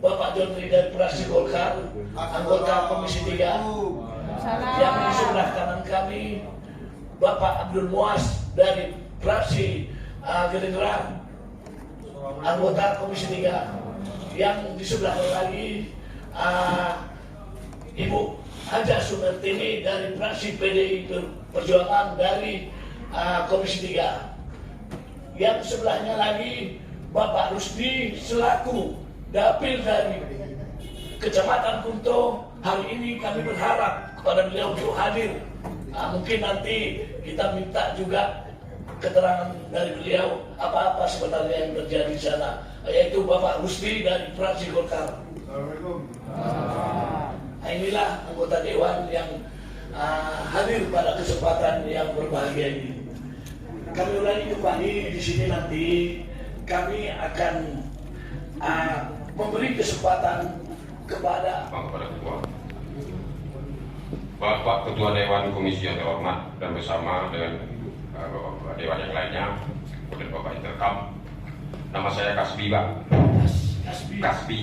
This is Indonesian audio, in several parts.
Bapak Joni dari fraksi Golkar, anggota Komisi 3. Yang di sebelah kanan kami Bapak Abdul Muaz dari fraksi Gerindra, anggota Komisi 3. Yang di sebelah lagi Ibu Haja Sumertini dari fraksi PDI Perjuangan dari Komisi 3. Yang sebelahnya lagi Bapak Rusdi selaku Dapil dari Kecamatan Kunto. Hari ini kami berharap kepada beliau untuk hadir. Mungkin nanti kita minta juga keterangan dari beliau apa-apa sebenarnya yang terjadi di sana, yaitu Bapak Rusdi dari fraksi Golkar. Inilah anggota Dewan yang hadir pada kesempatan yang berbahagia ini. Kami ulangi kembali di sini, nanti kami akan memberi kesempatan kepada Bapak Ketua Dewan Komisi yang terhormat dan bersama dengan Bapak Dewan yang lainnya dan Bapak Interkam. Nama saya Kasbi, Pak. Kasbi.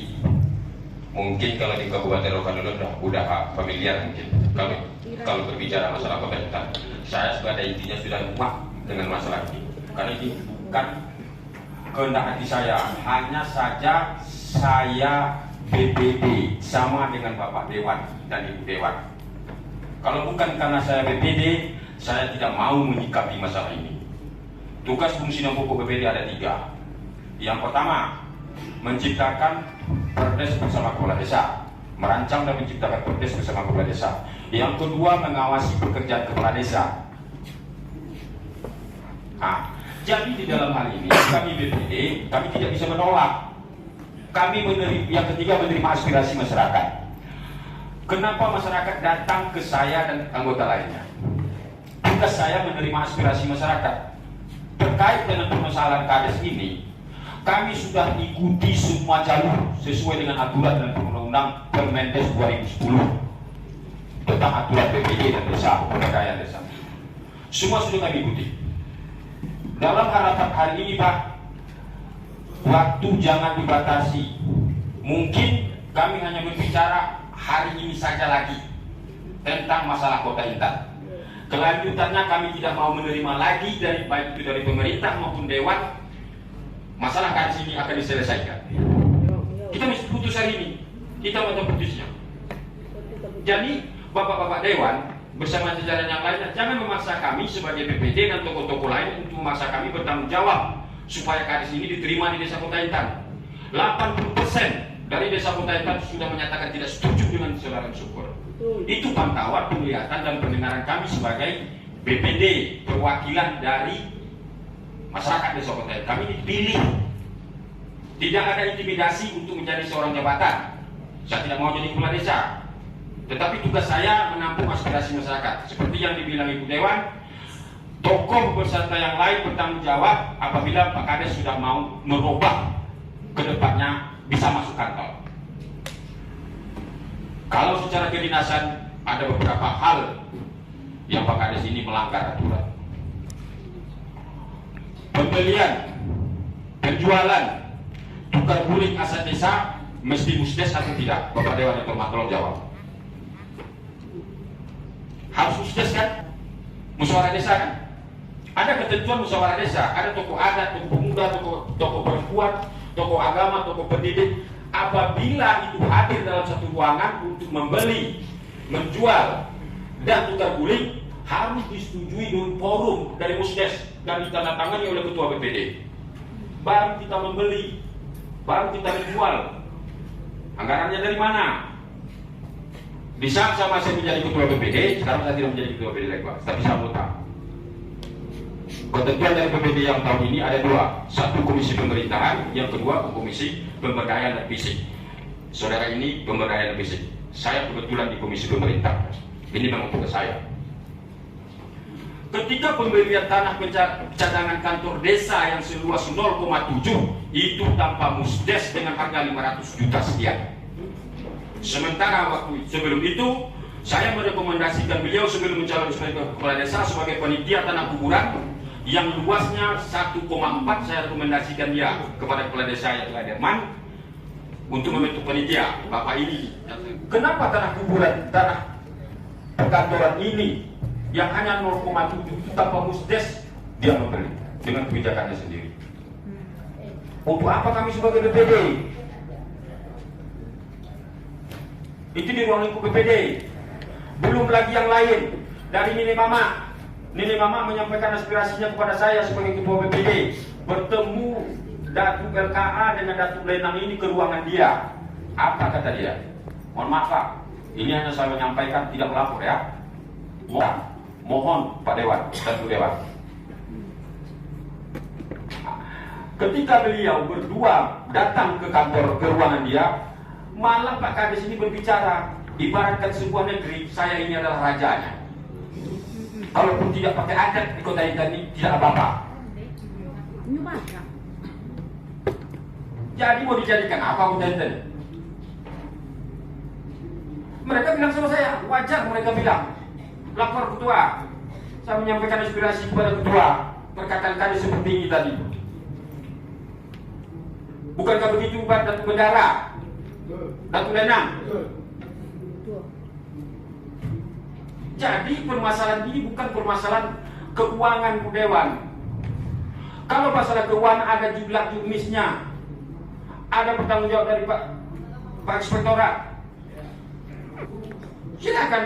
Mungkin kalau di Kabupaten Rokanhulu udah familiar mungkin. Kalau berbicara masalah Kota Intan, saya pada intinya sudah muak dengan masalah ini. Karena ini bukan kehendak hati saya, hanya saja saya BPD sama dengan Bapak Dewan dan Ibu Dewan. Kalau bukan karena saya BPD, saya tidak mau menyikapi masalah ini. Tugas fungsi dan pokok BPD ada 3. Yang pertama, menciptakan perdes bersama kepala desa, merancang dan menciptakan perdes bersama kepala desa. Yang kedua, mengawasi pekerjaan kepala desa. Jadi di dalam hal ini kami BPD, kami tidak bisa menolak. Kami yang ketiga menerima aspirasi masyarakat. Kenapa masyarakat datang ke saya dan anggota lainnya? Tugas saya menerima aspirasi masyarakat terkait dengan permasalahan kades ini. Kami sudah ikuti semua jalur sesuai dengan aturan dan undang-undang Permendes 2010 tentang aturan BPD dan desa, pemberdayaan desa. Semua sudah kami ikuti. Dalam harapan hari ini, Pak, waktu jangan dibatasi. Mungkin kami hanya berbicara hari ini saja lagi tentang masalah Kota Intan. Kelanjutannya kami tidak mau menerima lagi dari baik itu dari pemerintah maupun dewan. Masalah kades ini akan diselesaikan. Kita mesti putus hari ini. Kita mau putusnya. Jadi bapak-bapak dewan bersama jajaran yang lainnya jangan memaksa kami sebagai BPD dan tokoh-tokoh lain untuk memaksa kami bertanggung jawab supaya kades ini diterima di desa Kota Intan. 80% dari desa Kota Intan sudah menyatakan tidak setuju dengan Saudara Syukur. Itu pantauan, penglihatan dan pendengaran kami sebagai BPD, perwakilan dari masyarakat desa Kota Intan. Kami dipilih. Tidak ada intimidasi untuk menjadi seorang jabatan. Saya tidak mau jadi kepala desa. Tetapi tugas saya menampung aspirasi masyarakat. Seperti yang dibilang Ibu Dewan, tokoh beserta yang lain bertanggung jawab apabila Pak Kades sudah mau merubah ke depannya bisa masuk kantor. Kalau secara kedinasan ada beberapa hal yang Pak Kades ini melanggar aturan. Pembelian, penjualan, tukar guling aset desa mesti musdes atau tidak? Bapak Dewan yang terhormat, tolong jawab. Harus musdes kan? Musyawarah desa kan? Ada ketentuan musyawarah desa, ada tokoh adat, tokoh pemuda, tokoh perempuan, tokoh agama, tokoh pendidik. Apabila itu hadir dalam satu ruangan untuk membeli, menjual, dan tukar guling, harus disetujui dengan forum dari musdes dan ditandatangani oleh ketua BPD. Baru kita membeli, baru kita menjual. Anggarannya dari mana? Di saat sama saya menjadi ketua BPD, sekarang saya tidak menjadi ketua BPD lagi, Pak. Tapi saya anggota. Ketentuan dari BPD yang tahun ini ada 2. Satu komisi pemerintahan, yang kedua komisi pemberdayaan dan fisik. Saudara ini pemberdayaan dan fisik. Saya kebetulan di komisi pemerintah. Ini memang tugas saya. Ketika pembelian tanah cadangan kantor desa yang seluas 0,7 itu tanpa musdes dengan harga 500 juta sekian. Sementara waktu sebelum itu saya merekomendasikan beliau sebelum mencalon sebagai kepala desa sebagai panitia tanah kuburan yang luasnya 1,4. Saya rekomendasikan dia kepada kepala desa yaitu Aderman untuk membentuk panitia. Bapak ini, kenapa tanah kuburan, tanah perkantoran ini yang hanya 0,7 itu tanpa musdes dia membeli dengan kebijakannya sendiri? Untuk apa kami sebagai BPD? Itu di ruang lingkup BPD. Belum lagi yang lain dari Nini Mama. Nini Mama menyampaikan aspirasinya kepada saya sebagai ketua BPD, bertemu Datuk LKA dengan Datuk Lenang ini ke ruangan dia. Apa kata dia? Mohon maaf Pak, ini hanya saya menyampaikan, tidak melapor ya. Mohon Pak Dewan, Datuk Dewan. Ketika beliau berdua datang ke kantor, ke ruangan dia, malah Pak Kades ini berbicara, ibaratkan sebuah negeri, saya ini adalah rajanya. Kalaupun tidak pakai adat di kota Intan ini, tidak apa-apa. Jadi mau dijadikan apa kota Intan? Mereka bilang sama saya, wajar mereka bilang, lapor ketua. Saya menyampaikan aspirasi kepada ketua, perkataan Kades seperti ini tadi. Bukankah begitu Pak Datuk Bendara, Datuk Lenang? Jadi permasalahan ini bukan permasalahan keuangan Bu Dewan. Kalau masalah keuangan ada jumlah juknisnya, ada bertanggung jawab dari Pak Inspektorat. Silakan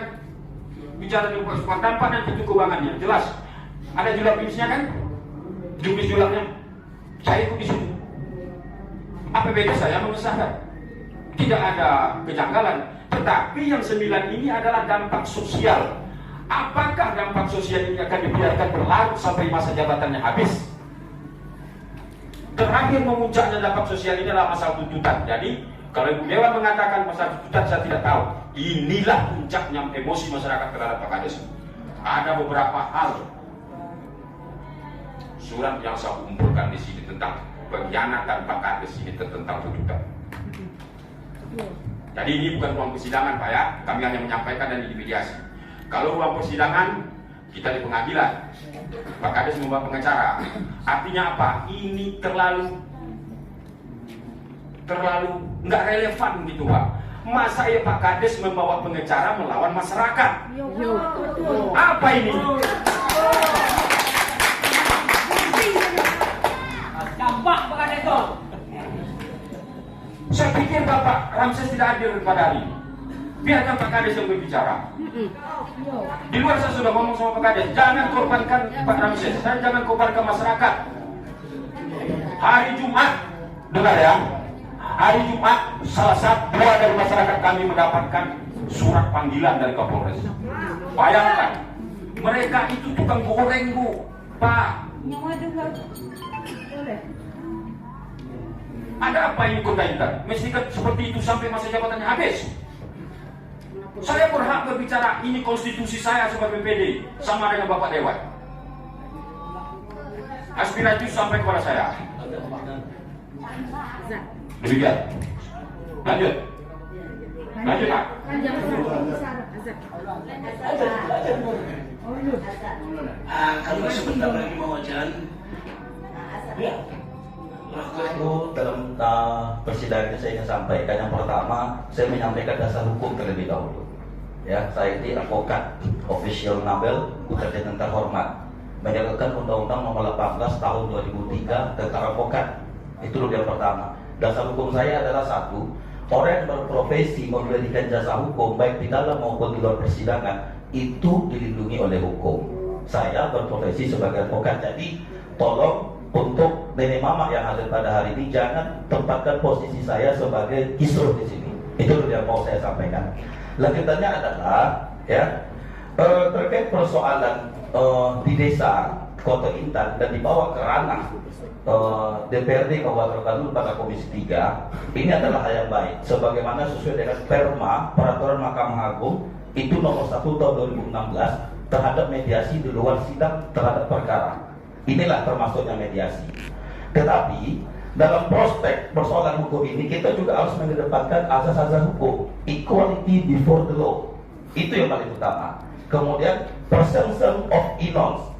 bicara dengan Pak Inspektorat, tanpa nanti itu keuangannya jelas. Ada jumlah juknisnya kan? Juknis jumlahnya. Saya ikut di situ. APBD saya mengesahkan, tidak ada kejanggalan. Tetapi yang 9 ini adalah dampak sosial. Apakah dampak sosial ini akan dibiarkan berlarut sampai masa jabatannya habis? Terakhir memuncaknya dampak sosial ini adalah masalah tuntutan. Jadi kalau Ibu Dewan mengatakan masalah tuntutan, saya tidak tahu. Inilah puncaknya emosi masyarakat terhadap Pak Kades. Ada beberapa hal surat yang saya kumpulkan di sini tentang pengkhianatan Pak Kades ini tentang tuntutan. Jadi ini bukan ruang persidangan Pak ya, kami hanya menyampaikan dan dimediasi. Kalau ruang persidangan, kita di pengadilan, Pak Kades membawa pengacara. Artinya apa? Ini terlalu nggak relevan gitu Pak. Masa ya Pak Kades membawa pengacara melawan masyarakat? Apa ini? Saya pikir Bapak Ramses tidak hadir pada hari ini. Biarkan Pak Kades yang berbicara. Di luar saya sudah ngomong sama Pak Kades, jangan korbankan Pak Ramses, dan jangan korbankan masyarakat. Hari Jumat, dengar ya, hari Jumat salah satu dari masyarakat kami mendapatkan surat panggilan dari Kapolres. Bayangkan, mereka itu tukang goreng Bu, Pak. Ada apa ini kota Intan? Mestikan seperti itu sampai masa jabatannya habis. Saya berhak berbicara, ini konstitusi saya sebagai BPD, sama dengan Bapak Dewan. Aspirasi itu sampai kepada saya. Demikian. Lanjut. Lanjut Pak. Kalau sebentar lagi mau jalan, ya. Aku dalam persidangan saya ingin sampaikan, yang pertama saya menyampaikan dasar hukum terlebih dahulu. Ya, saya ini advokat official Nabel, bekerja dengan terhormat, menjalankan Undang-Undang Nomor 18 Tahun 2003 tentang advokat. Itu dulu yang pertama. Dasar hukum saya adalah satu, orang yang berprofesi memberikan jasa hukum baik di dalam maupun di luar persidangan itu dilindungi oleh hukum. Saya berprofesi sebagai advokat, jadi tolong untuk nenek mama yang hadir pada hari ini jangan tempatkan posisi saya sebagai kisruh di sini. Itu yang mau saya sampaikan. Lanjutannya adalah ya terkait persoalan di desa Kota Intan dan dibawa ke ranah DPRD Kabupaten Bandung pada Komisi 3. Ini adalah hal yang baik sebagaimana sesuai dengan Perma Peraturan Mahkamah Agung itu nomor 1 tahun 2016 terhadap mediasi di luar sidang terhadap perkara. Inilah termasuknya mediasi. Tetapi dalam prospek persoalan hukum ini kita juga harus mengedepankan asas-asas hukum, equality before the law. Itu yang paling utama. Kemudian presumption of innocence.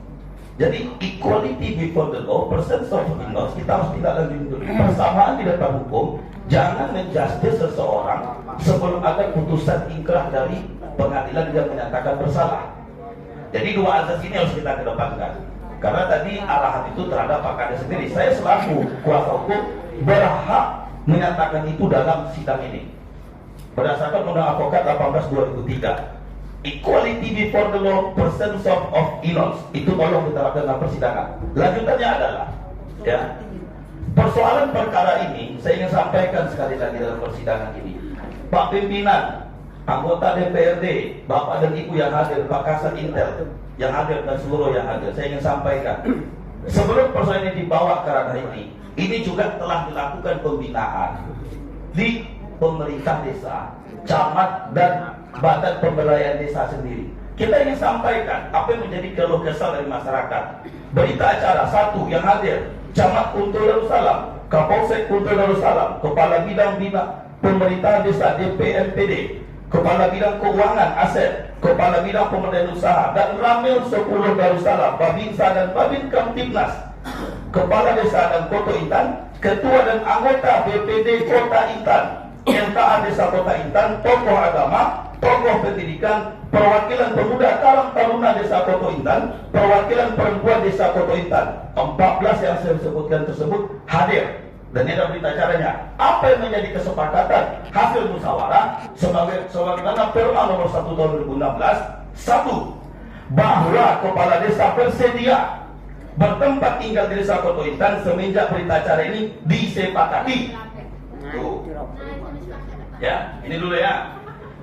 Jadi equality before the law, presumption of innocence kita harus tidak lagi persamaan di depan hukum Jangan menjustice seseorang sebelum ada putusan ingkrah dari pengadilan yang menyatakan bersalah. Jadi dua azas ini harus kita kedepankan. Karena tadi arahan itu terhadap Pak Kades sendiri. Saya selaku kuasa hukum berhak menyatakan itu dalam sidang ini. Berdasarkan Undang Advokat 18/2003, equality before the law, presumption of innocence, itu tolong diterapkan dalam persidangan. Lanjutannya adalah, ya, persoalan perkara ini saya ingin sampaikan sekali lagi dalam persidangan ini. Pak pimpinan, anggota DPRD, Bapak dan Ibu yang hadir, Pak Kasat Intel yang hadir dan seluruh yang hadir, saya ingin sampaikan, sebelum persoalan ini dibawa ke ranah ini juga telah dilakukan pembinaan di pemerintah desa, camat dan badan pemberdayaan desa sendiri. Kita ingin sampaikan apa yang menjadi keluh kesal dari masyarakat. Berita acara satu yang hadir, Camat Kuntul Darussalam, Kapolsek Kuntul Darussalam, Kepala Bidang Pemerintahan Desa DPMPD, Kepala Bidang Keuangan Aset, Kepala Bidang Pemberdayaan Usaha, dan Ramil 10 Darussalam, Babinsa dan Babin Kamtibnas, Kepala Desa dan Koto Intan, Ketua dan anggota BPD Kota Intan, LKA Desa Kota Intan, tokoh agama, tokoh pendidikan, perwakilan pemuda Karang Taruna Desa Koto Intan, perwakilan perempuan Desa Koto Intan. 14 yang saya sebutkan tersebut hadir. Dan ini ada berita acaranya. Apa yang menjadi kesepakatan hasil musyawarah sebagaimana Perma nomor 1 tahun 2016? Satu, bahwa kepala desa bersedia bertempat tinggal di Desa Koto Intan semenjak berita acara ini disepakati. Tuh. Ya, ini dulu ya.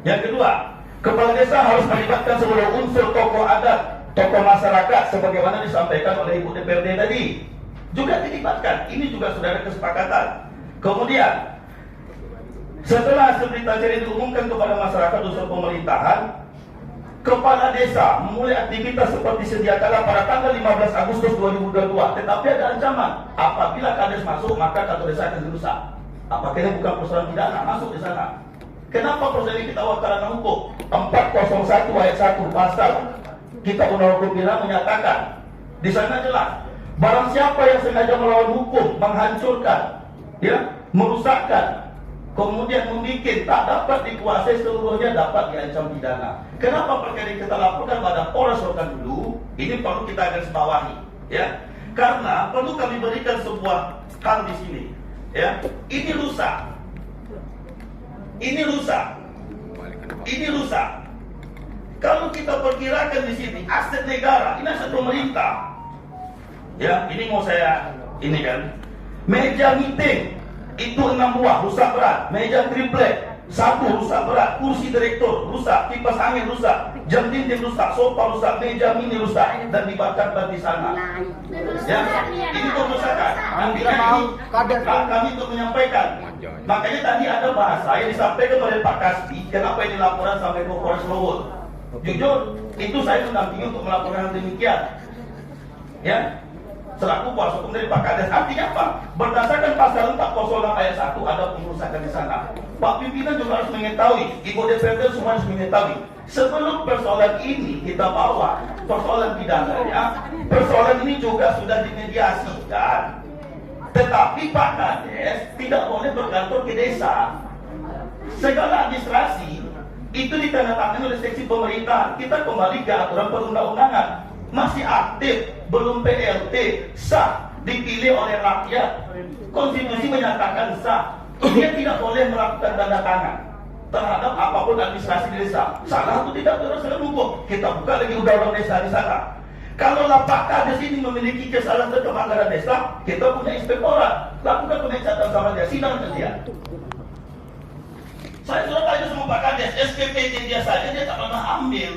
Yang kedua, kepala desa harus melibatkan seluruh unsur tokoh adat, tokoh masyarakat sebagaimana disampaikan oleh Ibu DPRD tadi. Juga dilibatkan. Ini juga sudah ada kesepakatan. Kemudian, setelah hasil berita acara diumumkan kepada masyarakat unsur pemerintahan, kepala desa memulai aktivitas seperti sedia kala pada tanggal 15 Agustus 2022. Tetapi ada ancaman, apabila kades masuk maka kantor desa akan dirusak. Apakah ini bukan persoalan pidana masuk di sana? Kenapa proses ini kita bawa ke ranah hukum? 401 ayat 1 pasal Kitab Undang Hukum Pidana menyatakan di sana jelas, barang siapa yang sengaja melawan hukum, menghancurkan, ya, merusakkan, kemudian membuat tak dapat dikuasai seluruhnya dapat diancam pidana. Kenapa perkara ini kita laporkan pada Polres Rokan dulu? Ini perlu kita garis bawahi, ya, karena perlu kami berikan sebuah hal di sini, ya. Ini rusak. Ini rusak. Ini rusak. Kalau kita perkirakan di sini aset negara, ini aset pemerintah. Ya, ini mau saya ini kan. Meja meeting itu 6 buah rusak berat, meja triplek 1 rusak berat, kursi direktur rusak, kipas angin rusak, jam dinding rusak, sofa rusak, meja mini rusak dan dibakar di sana. Ya, ini kerusakan. Nanti kami untuk menyampaikan. Makanya tadi ada bahasa yang disampaikan oleh Pak Kasbi, kenapa ini laporan sampai ke Polres Luwut. Jujur, itu saya mendampingi untuk melaporkan hal demikian. Ya, selaku kuasa hukum dari Pak Kades. Artinya apa? Berdasarkan pasal 406 ayat 1 ada pengerusakan di sana. Pak pimpinan juga harus mengetahui, Ibu DPRD semua harus mengetahui. Sebelum persoalan ini kita bawa persoalan pidananya, persoalan ini juga sudah dimediasikan. Tetapi Pak Kades tidak boleh berkantor ke desa. Segala administrasi itu ditandatangani oleh seksi pemerintahan. Kita kembali ke aturan perundang-undangan. Masih aktif, belum PLT, sah, dipilih oleh rakyat. Konstitusi menyatakan sah. Dia tidak boleh melakukan tanda tangan terhadap apapun administrasi di desa. Salah atau tidak berdasarkan hukum. Kita buka lagi undang-undang desa di sana. Kalau Pak Kades ini memiliki kesalahan dan pelanggaran desa, kita punya inspektorat. Lakukan pemecatan sama dia, sidang dengan dia. Saya sudah tanya sama Pak Kades, SPP dia saja dia tak pernah ambil.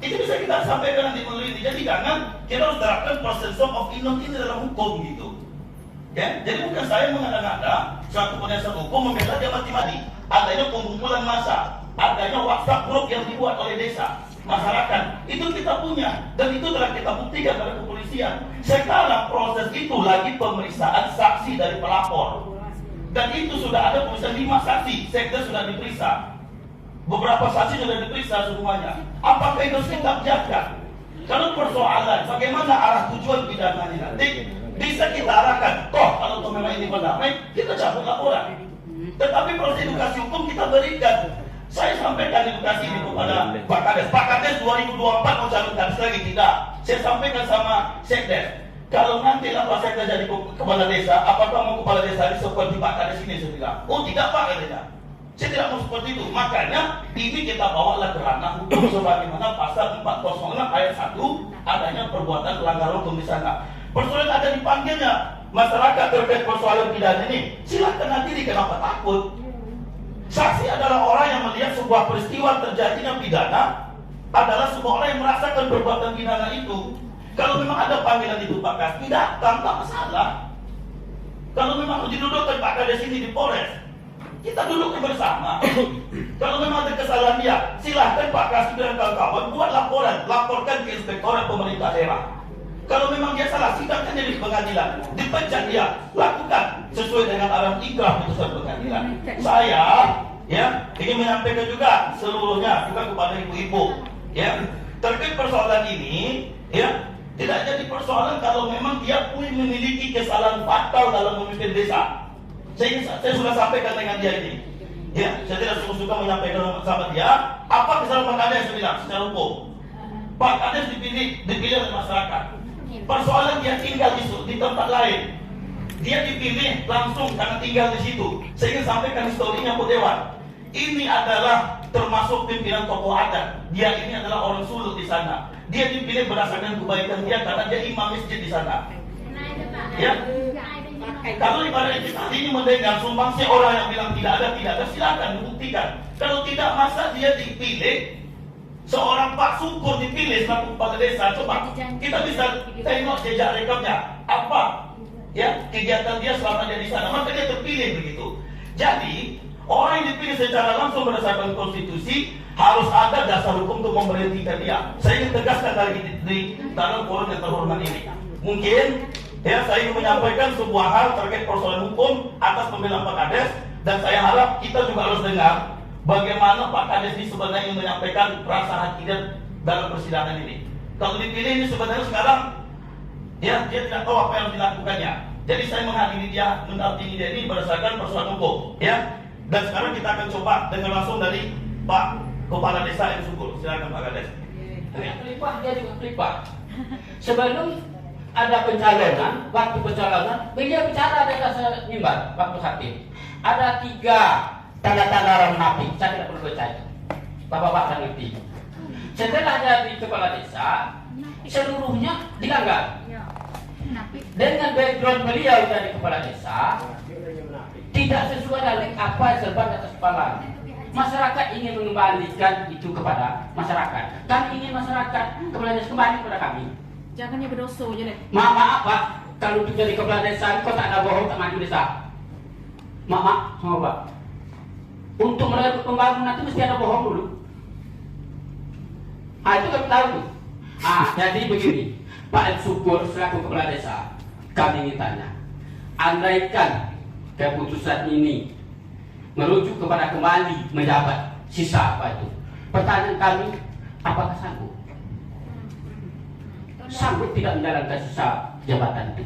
Itu bisa kita sampaikan nanti melalui ini. Jadi jangan kita harus terapkan presumption of innocence ini dalam hukum gitu. Ya, jadi bukan saya mengada-ngada suatu penasihat hukum membela dia mati-mati. Adanya pengumpulan massa, adanya WhatsApp group yang dibuat oleh desa, masyarakat. Itu kita punya dan itu telah kita buktikan pada kepolisian. Sekarang proses itu lagi pemeriksaan saksi dari pelapor. Dan itu sudah ada pemeriksaan 5 saksi, sekda sudah diperiksa. Beberapa saksi sudah diperiksa semuanya. Apakah itu sikap jaga? Kalau persoalan bagaimana arah tujuan pidananya nanti, bisa kita arahkan. Toh kalau memang ini benar, kita cabut laporan. Tetapi proses edukasi hukum kita berikan. Saya sampaikan edukasi ini kepada Pak Kades. Pak Kades 2024 mau calonkan lagi tidak. Saya sampaikan sama Sekdes. Kalau nanti lah Pak Sekdes jadi kepala desa, apakah mau kepala desa ini seperti Pak Kades ini? Saya bilang, oh tidak Pak katanya. Saya tidak mau seperti itu. Makanya ini kita bawalah ke ranah hukum sebagaimana pasal 406 ayat 1 adanya perbuatan pelanggaran hukum di sana. Persoalan ada dipanggilnya masyarakat terkait persoalan pidana ini. Silakan hadiri, kenapa takut? Saksi adalah orang yang melihat sebuah peristiwa terjadinya pidana, adalah sebuah orang yang merasakan perbuatan pidana itu. Kalau memang ada panggilan itu Pak Kasdi datang, tak masalah. Kalau memang didudukkan Pak Kades ini di Polres, kita duduk bersama. Kalau memang ada kesalahan dia, silahkan Pak Kasdi dan kawan-kawan buat laporan, laporkan ke Inspektorat Pemerintah Daerah. Kalau memang dia salah, sidangkan dia di pengadilan, dipecat dia, lakukan sesuai dengan arahan ikrah putusan pengadilan. Saya ingin menyampaikan juga seluruhnya juga kepada ibu-ibu, terkait persoalan ini, tidak jadi persoalan kalau memang dia memiliki kesalahan fatal dalam memimpin desa. Saya sudah sampaikan dengan dia ini. Saya tidak suka menyampaikan sama dia apa kesalahan Pak Kades. Saya bilang secara hukum, Pak Kades dipilih oleh masyarakat. Persoalan dia tinggal di tempat lain, dia dipilih langsung karena tinggal di situ. Saya ingin sampaikan historinya Bu Dewan. Ini adalah termasuk pimpinan tokoh adat. Dia ini adalah orang Sulut di sana. Dia dipilih berdasarkan kebaikan dia karena dia imam masjid di sana. Kalau ibadah kita ini mendengar sumbangsi orang yang bilang tidak ada, silakan buktikan. Kalau tidak, masa dia dipilih? Seorang Pak Syukur dipilih selaku kepala desa, coba kita bisa tengok jejak rekamnya apa kegiatan dia selama dia di sana, maka dia terpilih begitu. Jadi orang yang dipilih secara langsung berdasarkan konstitusi harus ada dasar hukum untuk memberhentikan dia. Saya ingin tegaskan di dalam forum yang terhormat ini. Mungkin saya ingin menyampaikan sebuah hal terkait persoalan hukum atas pembelaan Pak Kades, dan saya harap kita juga harus dengar bagaimana Pak Kades ini sebenarnya menyampaikan rasa hatinya dalam persidangan ini. Kalau dipilih ini sebenarnya sekarang dia tidak tahu apa yang dilakukannya. Jadi saya menghadiri dia, mendampingi dia ini berdasarkan persoalan hukum. Dan sekarang kita akan coba dengar langsung dari Pak Kepala Desa yang Syukur. Silakan Pak Kades. Dia juga pelipah. Sebelum ada pencalonan, waktu pencalonan, beliau bicara di atas mimbar waktu hakim. Ada 3 tanda-tanda orang munafik, saya tidak perlu percaya. Bapak-bapak akan ngerti. Setelah jadi kepala desa, seluruhnya dilanggar. Dengan background beliau dari kepala desa, tidak sesuai dengan apa yang serba atas kepala. Masyarakat ingin mengembalikan itu kepada masyarakat. Kami ingin masyarakat kepala desa kembali kepada kami. Jangannya berdosa aja deh. Maaf Pak, kalau untuk jadi kepala desa, kau tak ada bohong, tak maju desa. Maaf, sama Pak. Untuk merebut pembangunan itu mesti ada bohong dulu. Itu kami tahu tuh. Jadi begini, Pak Syukur selaku kepala desa, kami ingin tanya, andaikan keputusan ini merujuk kepada kembali menjabat sisa apa itu, pertanyaan kami, apakah sanggup? Sanggup tidak menjalankan sisa jabatan itu?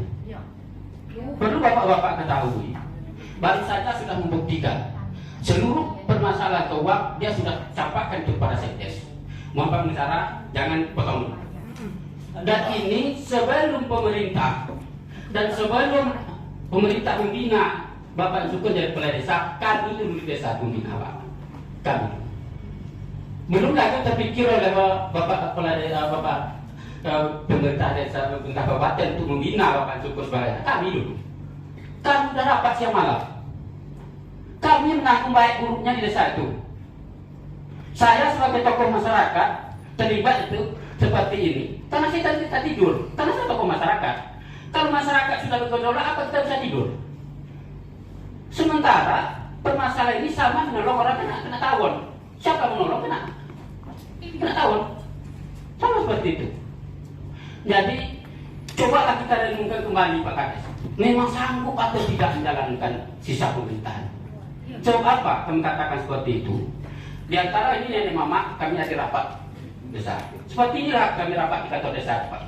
Perlu bapak-bapak ketahui, baru saja sudah membuktikan seluruh permasalahan keuangan dia sudah campakkan kepada Sekdes. Mohon Pak Mentara, jangan potong. Dan ini sebelum pemerintah dan sebelum pemerintah membina Bapak Syukur jadi kepala desa, kami dulu di desa membina Pak. Kami belum lagi terpikir oleh Bapak kepala desa, Bapak pemerintah desa, pemerintah kabupaten untuk membina Bapak Syukur sebagai kami dulu. Kami sudah rapat siang malam. Kami menanggung baik buruknya di desa itu. Saya sebagai tokoh masyarakat terlibat itu seperti ini karena kita tidur, karena saya tokoh masyarakat. Kalau masyarakat sudah bergejolak, apa kita bisa tidur? Sementara permasalahan ini sama menolong orang kena tawon. Siapa menolong kena tawon? Sama seperti itu. Jadi cobalah kita renungkan kembali Pak Kades. Memang sanggup atau tidak menjalankan sisa pemerintahan? Sebab apa kami katakan seperti itu? Di antara ini nenek mama kami ada rapat desa. Seperti inilah kami rapat di kantor desa Pak.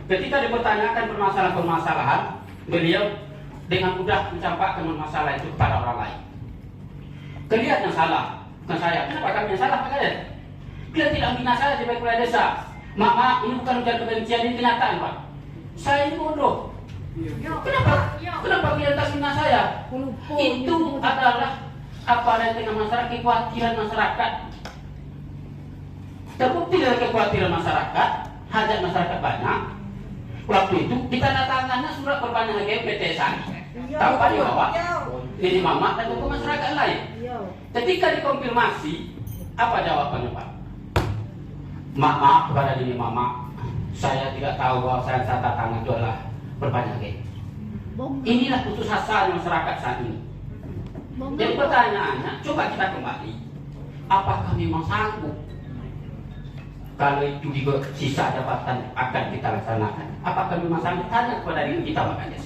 ketika dipertanyakan permasalahan-permasalahan, beliau dengan mudah mencampakkan masalah itu kepada orang lain. Kalian yang salah, bukan saya. Kenapa kami yang salah, Pak Kades? Kalian tidak menghina saya sebagai kepala desa. Maaf, ini bukan ujian kebencian, ini kenyataan, Pak. Saya ini bodoh. Kenapa kalian tak menghina saya? Itu adalah apa yang tengah masyarakat, kekhawatiran masyarakat. Terbukti dari kekhawatiran masyarakat, hajat masyarakat banyak. Waktu itu ditandatangani surat perpanjangan PTSA. Tahu Pak di bawah? Ini Mamat dan tokoh masyarakat lain. Ketika dikonfirmasi, apa jawabannya Pak? Maaf kepada diri Mama, saya tidak tahu bahwa saya tanda tangan itu adalah perpanjangan. Inilah putus asa masyarakat saat ini. Jadi pertanyaannya, coba kita kembali, apakah memang sanggup kalau itu di sisa jabatan akan kita laksanakan? Apakah memang sanggup? Tanya kepada diri kita, Pak Kades.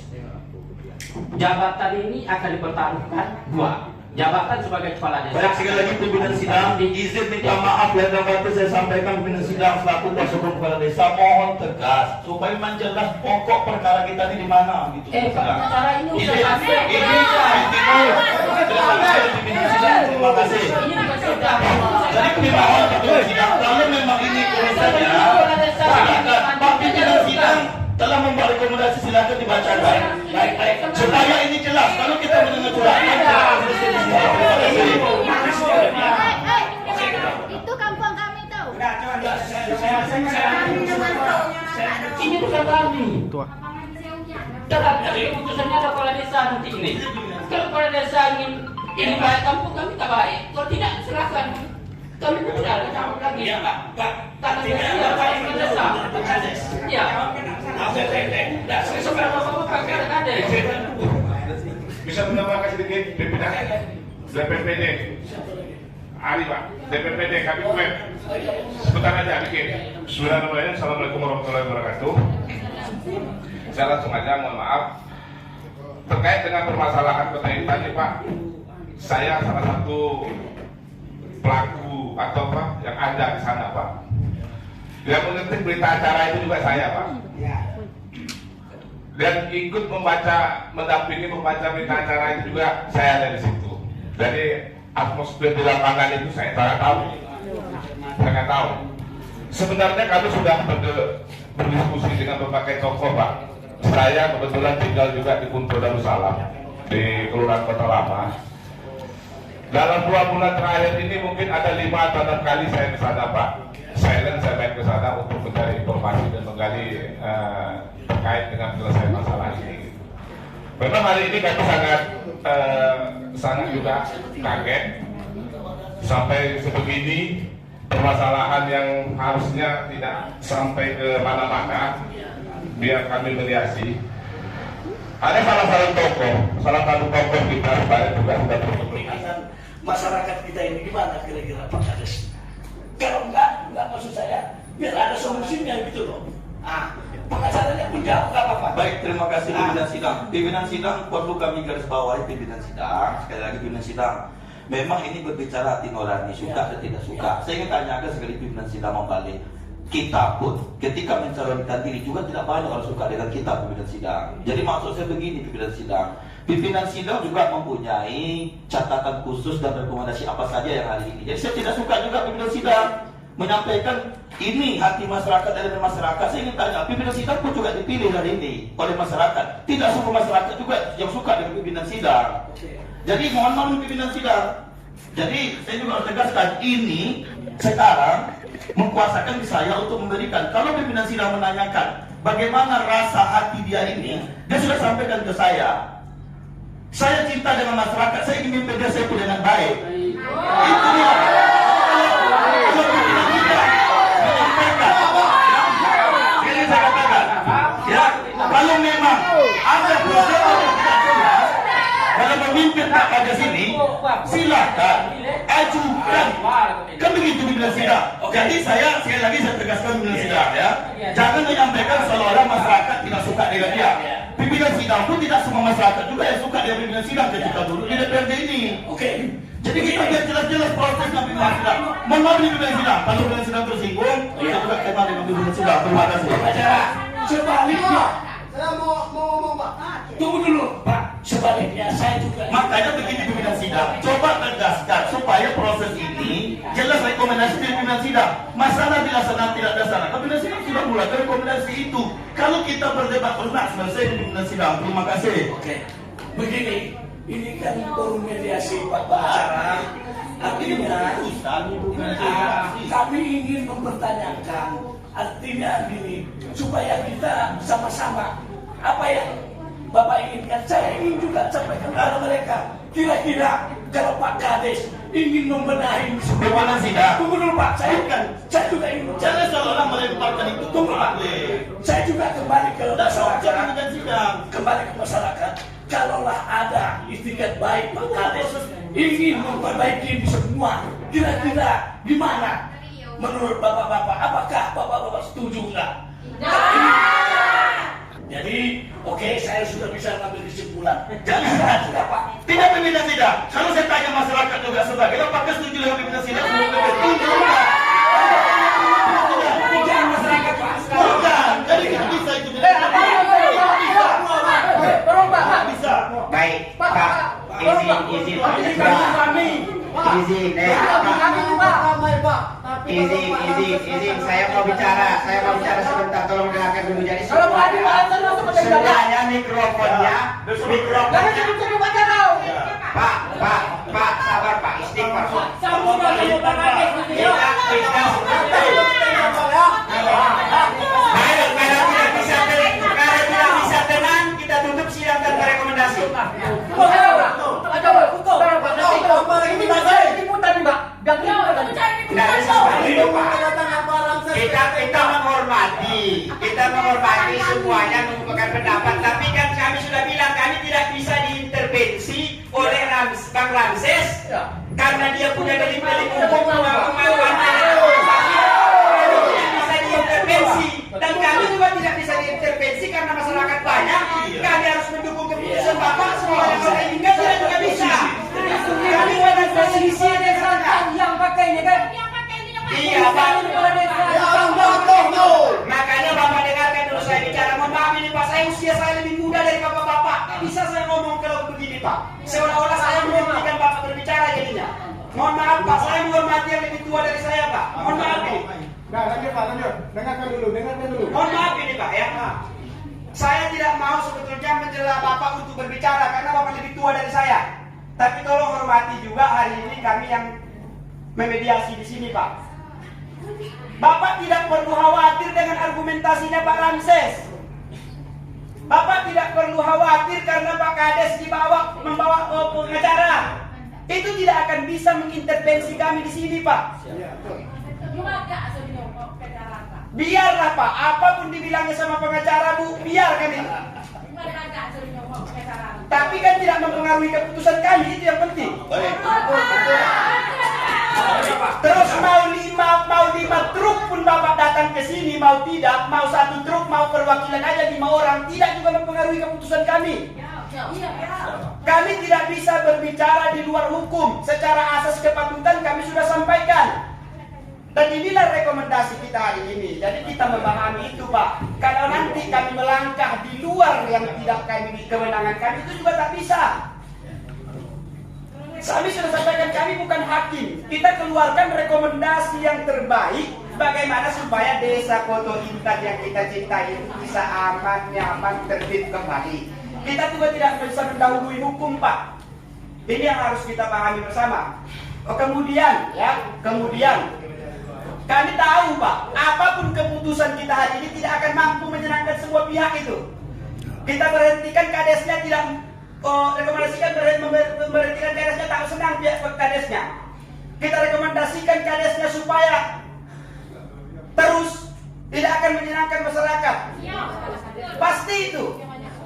Jabatan ini akan dipertaruhkan dua. Jabatan sebagai kepala desa. Baik, sekali lagi pimpinan sidang, izin minta maaf yang dapat saya sampaikan pimpinan sidang selaku kuasa hukum kepala desa, mohon tegas supaya menjelas pokok perkara kita ini di mana gitu. Cara ini Ini sudah pimpinan sidang, terima kasih. Jadi mohon pimpinan sidang, kalau memang ini urusannya, silakan Pak pimpinan sidang telah membuat rekomendasi, silakan dibacakan. Baik, supaya ini jelas. Kalau kita mendengar curhatan, Itu kampung kami tahu. ini bukan kami. Tetap dari keputusannya ada kepala desa nanti ini. Kalau kepala desa ingin ini baik kampung kami tak baik. Kalau tidak silakan. Kami pun tidak ada campur lagi. Iya Pak. Karena saya baik kepala desa. Ya. Saya suka bapak Kades. Bisa menambahkan sedikit pimpinan DPPD. Ali Pak, DPPD kami komen. Sebentar aja dikit. Bismillahirrahmanirrahim. Assalamualaikum warahmatullahi wabarakatuh. Saya langsung aja, mohon maaf. Terkait dengan permasalahan kota ini Pak, saya salah satu pelaku atau Pak yang ada di sana Pak. Yang mengetik berita acara itu juga saya Pak. Dan ikut mendampingi membaca berita acara itu juga saya ada di situ. Jadi atmosfer di lapangan itu saya tidak tahu. Saya nggak tahu. Sebenarnya kami sudah berdiskusi dengan berbagai tokoh Pak. Saya kebetulan tinggal juga di Punto Darussalam di Kelurahan Kota Lama. Dalam 2 bulan terakhir ini mungkin ada 5 atau 6 kali saya ke sana Pak. Saya main ke sana untuk mencari informasi dan menggali terkait dengan penyelesaian masalah ini. Memang hari ini kami sangat juga kaget sampai sebegini permasalahan yang harusnya tidak sampai ke mana-mana biar kami mediasi. Ada salah satu tokoh kita kemarin juga sudah Kelihatan masyarakat kita ini gimana kira-kira Pak Kades? Kalau enggak maksud saya biar ada solusinya gitu loh. Pengacaranya pun jauh nggak apa-apa. baik, terima kasih pimpinan sidang. Pimpinan sidang perlu kami garis bawahi pimpinan sidang. Sekali lagi pimpinan sidang, memang ini berbicara hati nurani, suka atau tidak suka. Saya ingin tanyakan sekali pimpinan sidang membalik. Kita pun ketika mencalonkan diri juga tidak banyak orang suka dengan kita pimpinan sidang. Jadi maksud saya begini pimpinan sidang. Pimpinan sidang juga mempunyai catatan khusus dan rekomendasi apa saja yang hari ini. Jadi saya tidak suka juga pimpinan sidang menyampaikan ini hati masyarakat dari masyarakat. Saya ingin tanya, pimpinan sidang pun juga dipilih hari ini oleh masyarakat. Tidak semua masyarakat juga yang suka dengan pimpinan sidang. Jadi mohon maaf pimpinan sidang. Jadi saya juga harus tegaskan ini sekarang mengkuasakan saya untuk memberikan. Kalau pimpinan sidang menanyakan bagaimana rasa hati dia ini, dia sudah sampaikan ke saya. Saya cinta dengan masyarakat, saya ingin memimpin desa itu dengan baik. Itu dia. Kalau pimpinan sidang menyampaikan, ini saya katakan, ya, kalau memang ada prosedur yang tidak jelas dalam memimpin Pak Kades ini, silakan ajukan. Kan begitu pimpinan sidang. Jadi saya sekali lagi saya tegaskan pimpinan sidang ya, jangan menyampaikan seolah-olah masyarakat tidak suka dengan dia. Pimpinan sidang pun tidak semua masyarakat juga yang suka dengan pimpinan sidang ketika dulu di DPRD ini. Jadi kita biar jelas-jelas prosesnya pimpinan sidang. Mohon maaf pimpinan sidang, kalau pimpinan sidang tersinggung, kita juga kenal dengan pimpinan sidang. Terima kasih. Sebaliknya, Saya mau ngomong Pak. tunggu dulu Pak. Sebaliknya saya juga. Makanya begini pimpinan sidang, coba tegaskan supaya proses ini jelas rekomendasi pimpinan sidang. Masalah dilaksanakan tidak dilaksanakan, pimpinan sidang sudah mulai rekomendasi itu. Kalau kita berdebat terus, nah selesai pimpinan sidang. Terima kasih. Oke, begini, ini kan forum mediasi Pak Acara. Artinya, kami ingin mempertanyakan, artinya gini, supaya kita sama-sama apa yang Bapak inginkan, saya ingin juga sampaikan kepada mereka. Kira-kira kalau Pak Kades ingin membenahi Pimpinan sidang. tunggu dulu Pak, saya juga ingin. Jangan seolah-olah melemparkan itu. Tunggu Pak, saya juga kembali ke masyarakat. Pimpinan sidang. Kembali ke masyarakat. Kalaulah ada istiqat baik Pak Kades ingin memperbaiki ini semua, kira-kira gimana? Menurut bapak-bapak, apakah bapak-bapak setuju enggak? Jadi, oke, saya sudah bisa mengambil kesimpulan. Jangan sudah Pak. Tidak pimpinan sidang. Kalau saya tanya masyarakat juga sebagai apakah setuju dengan pimpinan sidang? Setuju enggak? Jangan masyarakat Pak. Bukan. Jadi kita bisa itu. Bisa. Baik, Pak. Izin. Izin. Saya mau bicara sebentar. Tolong dengarkan dulu. Jadi semuanya mikrofonnya. Pak, sabar Pak. Istighfar. Kalau tidak bisa tenang, kita tutup sidang tanpa rekomendasi. Kita menghormati semuanya mengumpulkan pendapat, tapi kan kami sudah bilang kami tidak bisa diintervensi oleh Bang Ramses karena dia punya delik-delik hukum tidak bisa diintervensi, dan kami juga tidak bisa diintervensi karena masyarakat banyak. Kami harus mendukung keputusan Bapak, semua yang saya inginkan tidak juga bisa. Kami pada posisi yang pakai ini kan? Iya Pak. Makanya Bapak dengarkan dulu saya bicara. Mohon maaf ini Pak, usia saya lebih muda dari Bapak-bapak. Bisa saya ngomong kalau begini Pak? Seolah-olah saya menghentikan Bapak berbicara jadinya. Mohon maaf Pak, saya menghormati yang lebih tua dari saya Pak. Mohon maaf ini. Nah, lanjut Pak, lanjut. Dengarkan dulu. Mohon maaf ini Pak ya. Saya tidak mau sebetulnya mencela Bapak untuk berbicara karena Bapak lebih tua dari saya. Tapi tolong hormati juga hari ini kami yang memediasi di sini Pak. Bapak tidak perlu khawatir dengan argumentasinya Pak Ramses. Bapak tidak perlu khawatir karena Pak Kades membawa pengacara. Itu tidak akan bisa mengintervensi kami di sini Pak. Biarlah Pak, apapun dibilangnya sama pengacara Bu, biarkan ini. Tapi kan tidak mempengaruhi keputusan kami, itu yang penting. Terus mau 5 truk pun Bapak datang ke sini, mau tidak, mau 1 truk, mau perwakilan aja 5 orang, tidak juga mempengaruhi keputusan kami. Kami tidak bisa berbicara di luar hukum. Secara asas kepatutan kami sudah sampaikan. Dan inilah rekomendasi kita hari ini. Jadi kita memahami itu Pak. Kalau nanti kami melangkah di luar yang tidak kewenangan kami, itu juga tak bisa. Kami sudah sampaikan kami bukan hakim. Kita keluarkan rekomendasi yang terbaik bagaimana supaya desa Koto Intan yang kita cintai itu bisa aman, nyaman, tertib kembali. Kita juga tidak bisa mendahului hukum Pak. Ini yang harus kita pahami bersama. Kemudian kami tahu Pak, apapun keputusan kita hari ini tidak akan mampu menyenangkan semua pihak itu. Kita berhentikan kadesnya tidak rekomendasikan memberhentikan kadesnya tak senang pihak kadesnya. Kita rekomendasikan kadesnya supaya terus tidak akan menyenangkan masyarakat. Pasti itu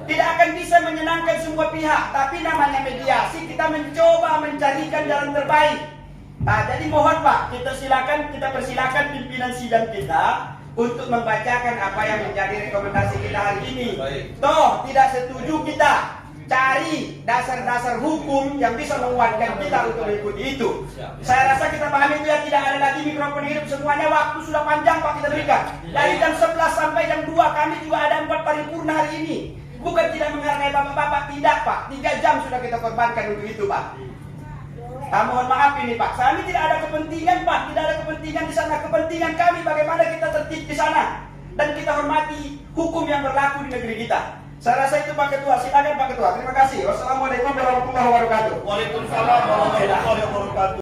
tidak akan bisa menyenangkan semua pihak. Tapi namanya mediasi, kita mencoba mencarikan jalan terbaik. Nah, jadi mohon Pak, kita persilakan pimpinan sidang kita untuk membacakan apa yang menjadi rekomendasi kita hari ini. Toh tidak setuju kita, cari dasar-dasar hukum yang bisa menguatkan kita untuk mengikuti itu. Saya rasa kita pahami itu ya, tidak ada lagi mikrofon hidup semuanya, waktu sudah panjang Pak kita berikan. Dari jam 11 sampai jam 2 kami juga ada 4 paripurna hari ini. Bukan tidak menghargai bapak-bapak, tidak Pak. 3 jam sudah kita korbankan untuk itu Pak. Mohon maaf ini Pak, kami tidak ada kepentingan Pak, tidak ada kepentingan di sana. Kepentingan kami bagaimana kita tertib di sana dan kita hormati hukum yang berlaku di negeri kita. Saya rasa itu Pak Ketua, silakan Pak Ketua. Terima kasih. Wassalamualaikum warahmatullahi wabarakatuh. Waalaikumsalam warahmatullahi wabarakatuh.